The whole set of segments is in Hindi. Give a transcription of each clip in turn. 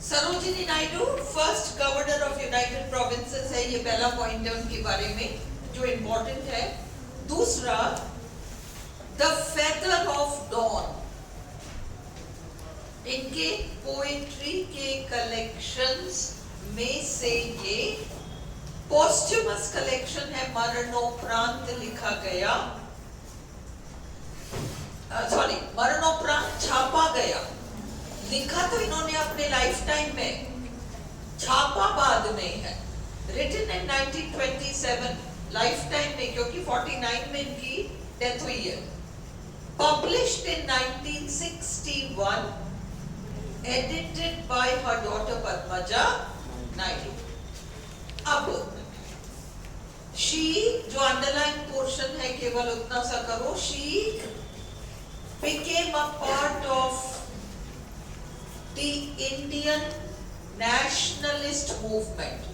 Sarojini Naidu first governor of United provinces है, ये पहला पॉइंट है उनके बारे में जो इम्पोर्टेंट है। दूसरा, द फेदर ऑफ डॉन, इनके पोएट्री के कलेक्शंस में से ये पोस्ट्यूमस कलेक्शन है, मरणोपरांत लिखा गया, सॉरी मरणोपरांत छापा गया। लिखा तो इन्होंने अपने लाइफ टाइम में, छापा बाद में है। रिटन इन 1927, लाइफ टाइम में, क्योंकि 49 में इनकी डेथ हुई है। Published in 1961, edited by her daughter Padmaja Naidu. अब शी, जो अंडरलाइन पोर्शन है केवल उतना सा करो, she became a part of the Indian nationalist movement,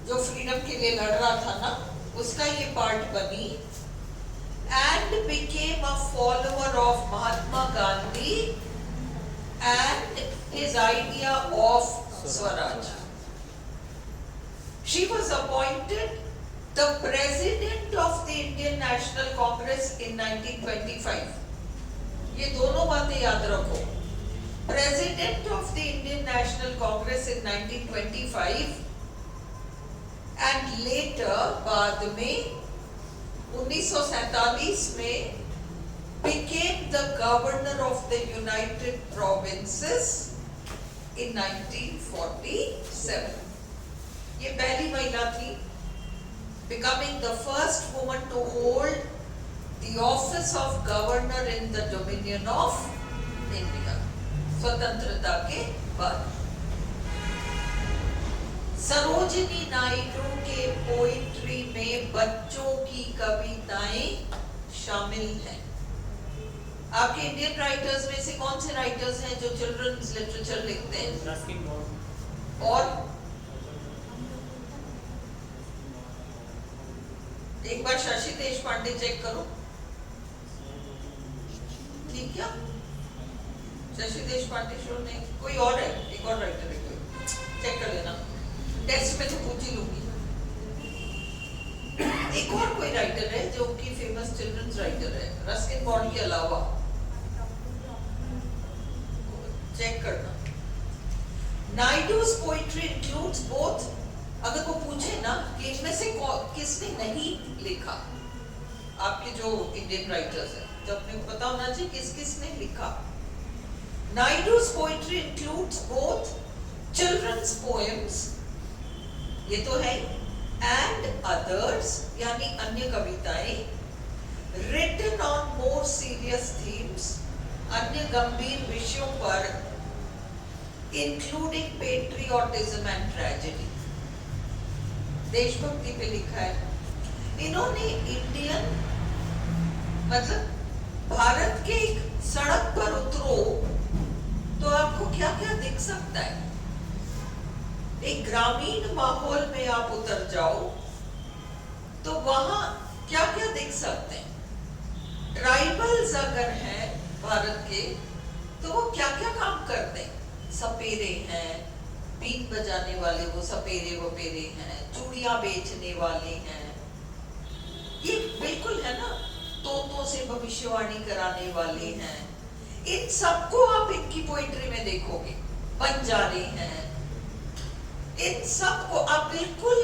जो फ्रीडम के लिए लड़ रहा था ना, उसका ये पार्ट बनी, and became a follower of Mahatma Gandhi and his idea of Swaraj. She was appointed the president of the Indian National Congress in 1925. ये दोनों बातें याद रखो। President of the Indian national Congress in 1925 and later, बाद में 1947 में became the governor of the United Provinces in 1947. ये पहली महिला थी, becoming the first woman to hold the office of governor in the dominion of India, स्वतंत्रता के बाद। सरोजिनी नायडू के पोइट्री में बच्चों की कविताएं शामिल हैं। आपके इंडियन राइटर्स में से कौन से राइटर्स हैं जो चिल्ड्रंस लिटरेचर लिखते हैं? Ruskin bond. और एक बार शशि देशपांडे चेक करो, ठीक क्या? शशि देशपांडे श्योर नहीं, कोई और है, एक और राइटर है कोई, चेक कर लेना, टेस्ट में तो पूछ ही लूंगी। एक और कोई राइटर है जो कि फेमस चिल्ड्रंस राइटर है रस्किन बॉन्ड के अलावा, चेक करना। नायडू's poetry includes both, अगर वो पूछे ना कि इनमें से किसने नहीं लिखा, आपके जो इंडियन राइटर्स हैं, तो अपने को पता होना चाहिए किस किसने लिखा। Naidu's poetry includes both children's poems, ये तो है, and others, यानी अन्य कविताएं, written on more serious themes, अन्य गंभीर विषयों पर, including patriotism and tragedy, देशभक्ति पे लिखा है। इन्होंने इंडियन, मतलब भारत के एक सड़क पर उतरो तो आपको क्या क्या दिख सकता है। एक ग्रामीण माहौल में आप उतर जाओ तो वहां क्या क्या दिख सकते हैं। ट्राइबल्स अगर हैं भारत के तो वो क्या क्या काम करते हैं। सपेरे हैं, बीन बजाने वाले वो सपेरे वपेरे हैं, चूड़ियां बेचने वाले हैं, ये बिल्कुल है ना, तोतों से भविष्यवाणी कराने वाले हैं। इन सबको आप इनकी पोइट्री में देखोगे। बंजारे हैं, इन सबको आप बिल्कुल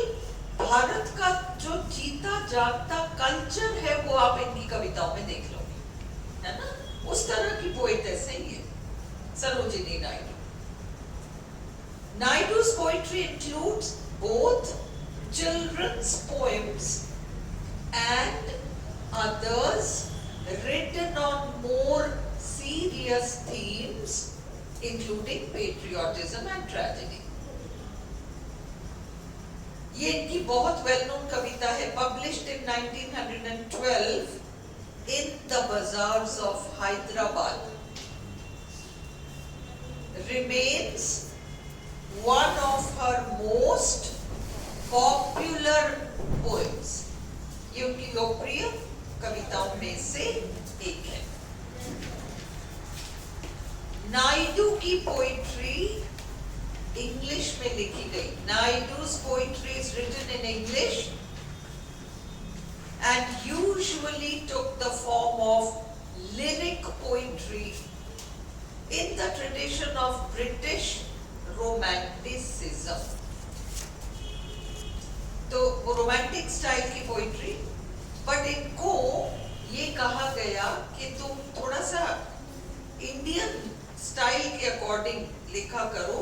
भारत का जो जीता जागता कल्चर है वो आप इनकी कविताओं में देख लोगे, है ना। उस तरह की पोएटेस है ये Sarojini Naidu. Naidu's poetry includes both children's poems and others written on more serious themes, including patriotism and tragedy. ये इनकी बहुत वेल नोन कविता है, published in 1912 in the bazaars of Hyderabad. Remains one of her most popular poems. ये उनकी लोकप्रिय कविताओं में से एक है। नायडू की पोइट्री इंग्लिश में लिखी गई। नायडू's poetry is written in English and usually took the form of lyric poetry in the tradition of British romanticism. तो वो रोमांटिक स्टाइल की पोइट्री, बट इनको ये कहा गया कि तुम थोड़ा सा इंडियन स्टाइल के अकॉर्डिंग लिखा करो।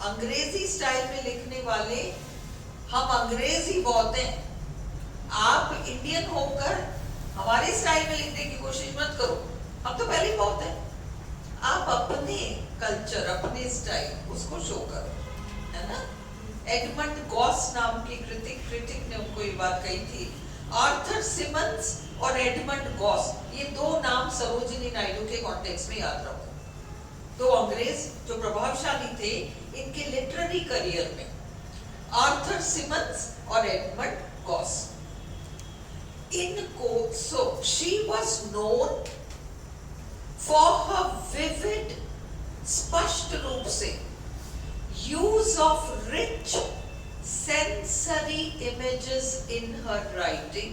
अंग्रेजी स्टाइल में लिखने वाले, हम अंग्रेजी बहुत हैं, आप इंडियन होकर हमारे स्टाइल में लिखने की कोशिश मत करो, हम तो पहले ही बहुत हैं। आप अपने कल्चर, अपने स्टाइल उसको शो करो, है ना। एडमंड गॉस नाम की क्रिटिक ने उनको ये बात कही थी। आर्थर सिमंस और एडमंड गॉस, ये दो नाम सरोजिनी नायडू के कॉन्टेक्स्ट में याद रखो। दो अंग्रेज जो प्रभावशाली थे इनके लिटरेरी करियर में, आर्थर सिमंस और एडमंड गॉस। इनको she was known for her vivid, स्पष्ट रूप से use of rich sensory images in her writing.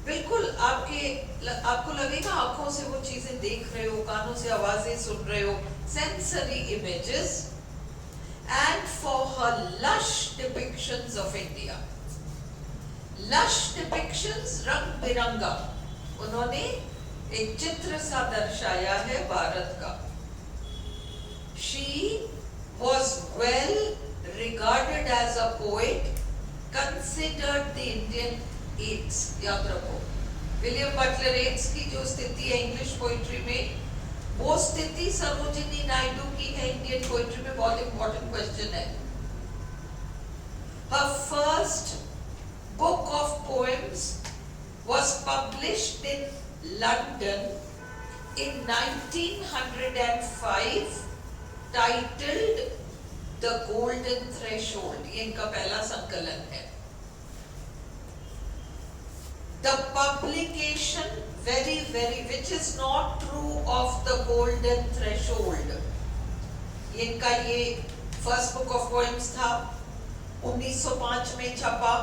बिल्कुल आपको लगेगा आंखों से वो चीजें देख रहे हो, कानों से आवाजें सुन रहे हो, sensory images. And for her lush depictions of India, lush depictions, रंग बिरंगा उन्होंने एक चित्र सा दर्शाया है भारत का। She was well regarded as a poet, considered the Indian Yeats। याद रखो, विलियम बटलर येट्स की जो स्थिति है इंग्लिश पोइट्री में, वो स्थिति सरोजिनी नायडू की है इंडियन पोइट्री में। बहुत इंपॉर्टेंट क्वेश्चन है। Her first book of poems was published in London in 1905, titled The Golden Threshold। ये इनका पहला संकलन है। The publication which is not true of The Golden Threshold, इनका ये फर्स्ट बुक ऑफ पोएम्स था, 1905 में छपा।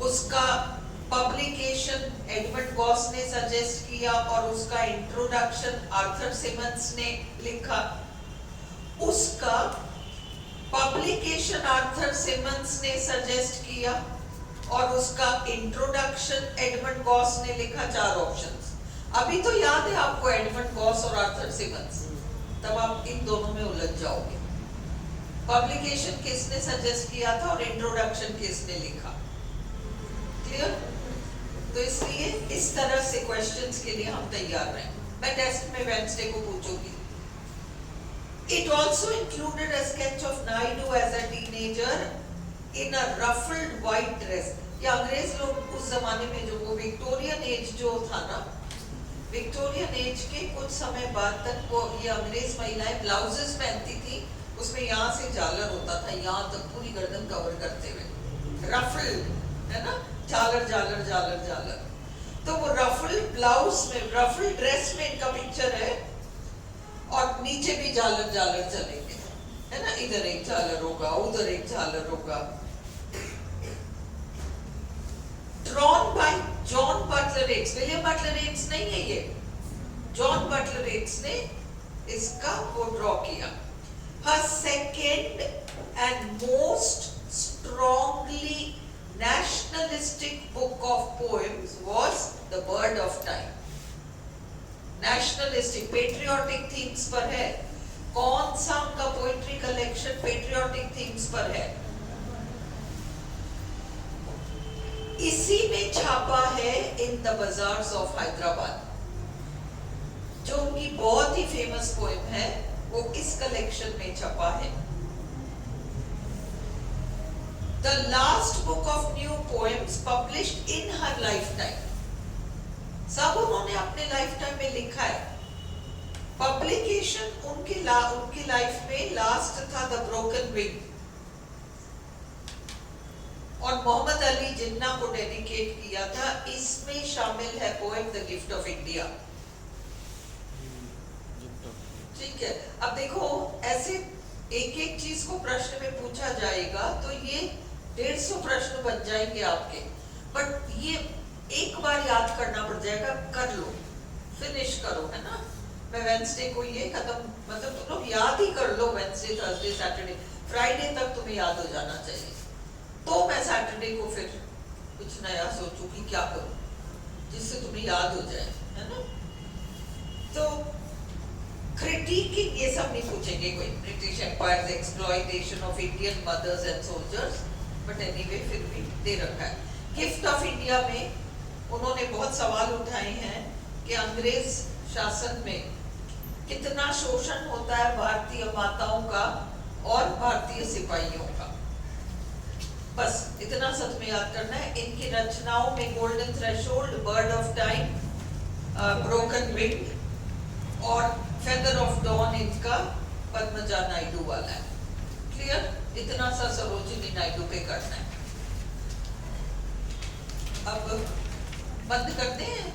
उसका पब्लिकेशन एडमंड गॉस ने सजेस्ट किया और उसका इंट्रोडक्शन आर्थर सिमंस ने लिखा। उसका पब्लिकेशन आर्थर सिमंस ने सजेस्ट किया और उसका इंट्रोडक्शन एडमंड गॉस ने लिखा। 4 ऑप्शंस। अभी तो याद है आपको एडमंड गॉस और आर्थर सिमंस, तब आप इन दोनों में उलझ जाओगे। पब्लिकेशन किसने सजेस्ट किया था और इंट्रोडक्शन किसने लिखा, क्लियर? तो इसलिए इस तरह से क्वेश्चंस के लिए हम तैयार रहें। मैं टेस्ट में वेडनेसडे को पूछूंगी। It also included a sketch of Naidu as a teenager in a ruffled white dress। ये अंग्रेज लोग उस जमाने में, जो वो विक्टोरियन एज जो था ना, विक्टोरियन एज के कुछ समय बाद तक वो ये अंग्रेज महिलाएं ब्लाउजेस पहनती थी, उसमें यहाँ से झालर होता था, यहाँ तक पूरी गर्दन कवर करते हुए, रफल्ड, है ना, झालर झालर झालर झालर। तो वो रफल्ड ब्लाउज में, रफल्ड ड्रेस में इनका पिक्चर है और नीचे भी झालर झालर चलेंगे, है ना, इधर एक झालर होगा, उधर एक झालर होगा। Drawn by John Butler Yeats, William Butler Yeats नहीं है ये, जॉन बटलर येट्स ने इसका वो ड्रॉ किया। Her second and most strongly nationalistic book of poems was The Bird of Time। Nationalistic, patriotic themes पर है। कौन सा उनका पोइट्री कलेक्शन पेट्रियोटिक थीम्स पर है? इसी में छापा है in the bazaars of Hyderabad. जो उनकी बहुत ही फेमस पोएम है वो इस कलेक्शन में छपा है। The last book of new poems published in her life time. सब उन्होंने अपने लाइफ टाइम में लिखा है। पब्लिकेशन उनकी लाइफ में लास्ट था द ब्रोकन विंग, और मोहम्मद अली जिन्ना को डेडिकेट किया था। इसमें शामिल है poem the gift of India. ठीक है, अब देखो ऐसे एक एक चीज को प्रश्न में पूछा जाएगा तो ये 150 प्रश्न बन जाएंगे आपके, बट ये एक बार याद करना पड़ जाएगा, कर लो, फिनिश करो, है ना। मैं वेंसडे को ये खत्म, मतलब तुम लोग याद ही कर लो, वेंसडे थर्सडे सैटरडे फ्राइडे तक तुम्हें याद हो जाना चाहिए, तो मैं सैटरडे को फिर कुछ नया सोचूं कि क्या करूं जिससे तुम्हें याद हो जाए, है ना। तो क्रिटिकिंग ये सब नहीं पूछेंगे कोई, British Empire exploitation of Indian mothers and soldiers, but anyway फिर भी दे रखा है। गिफ्ट ऑफ इंडिया में उन्होंने बहुत सवाल उठाए हैं कि अंग्रेज शासन में कितना शोषण होता है भारतीय माताओं का और भारतीय सिपाहियों का, बस इतना सच में याद करना है। इनकी रचनाओं में golden threshold, bird of time, broken wing और फेदर ऑफ डॉन इनका पद्मजा नायडू वाला है। क्लियर? इतना सा सरोजिनी नायडू पे करना है। अब बंद करते हैं।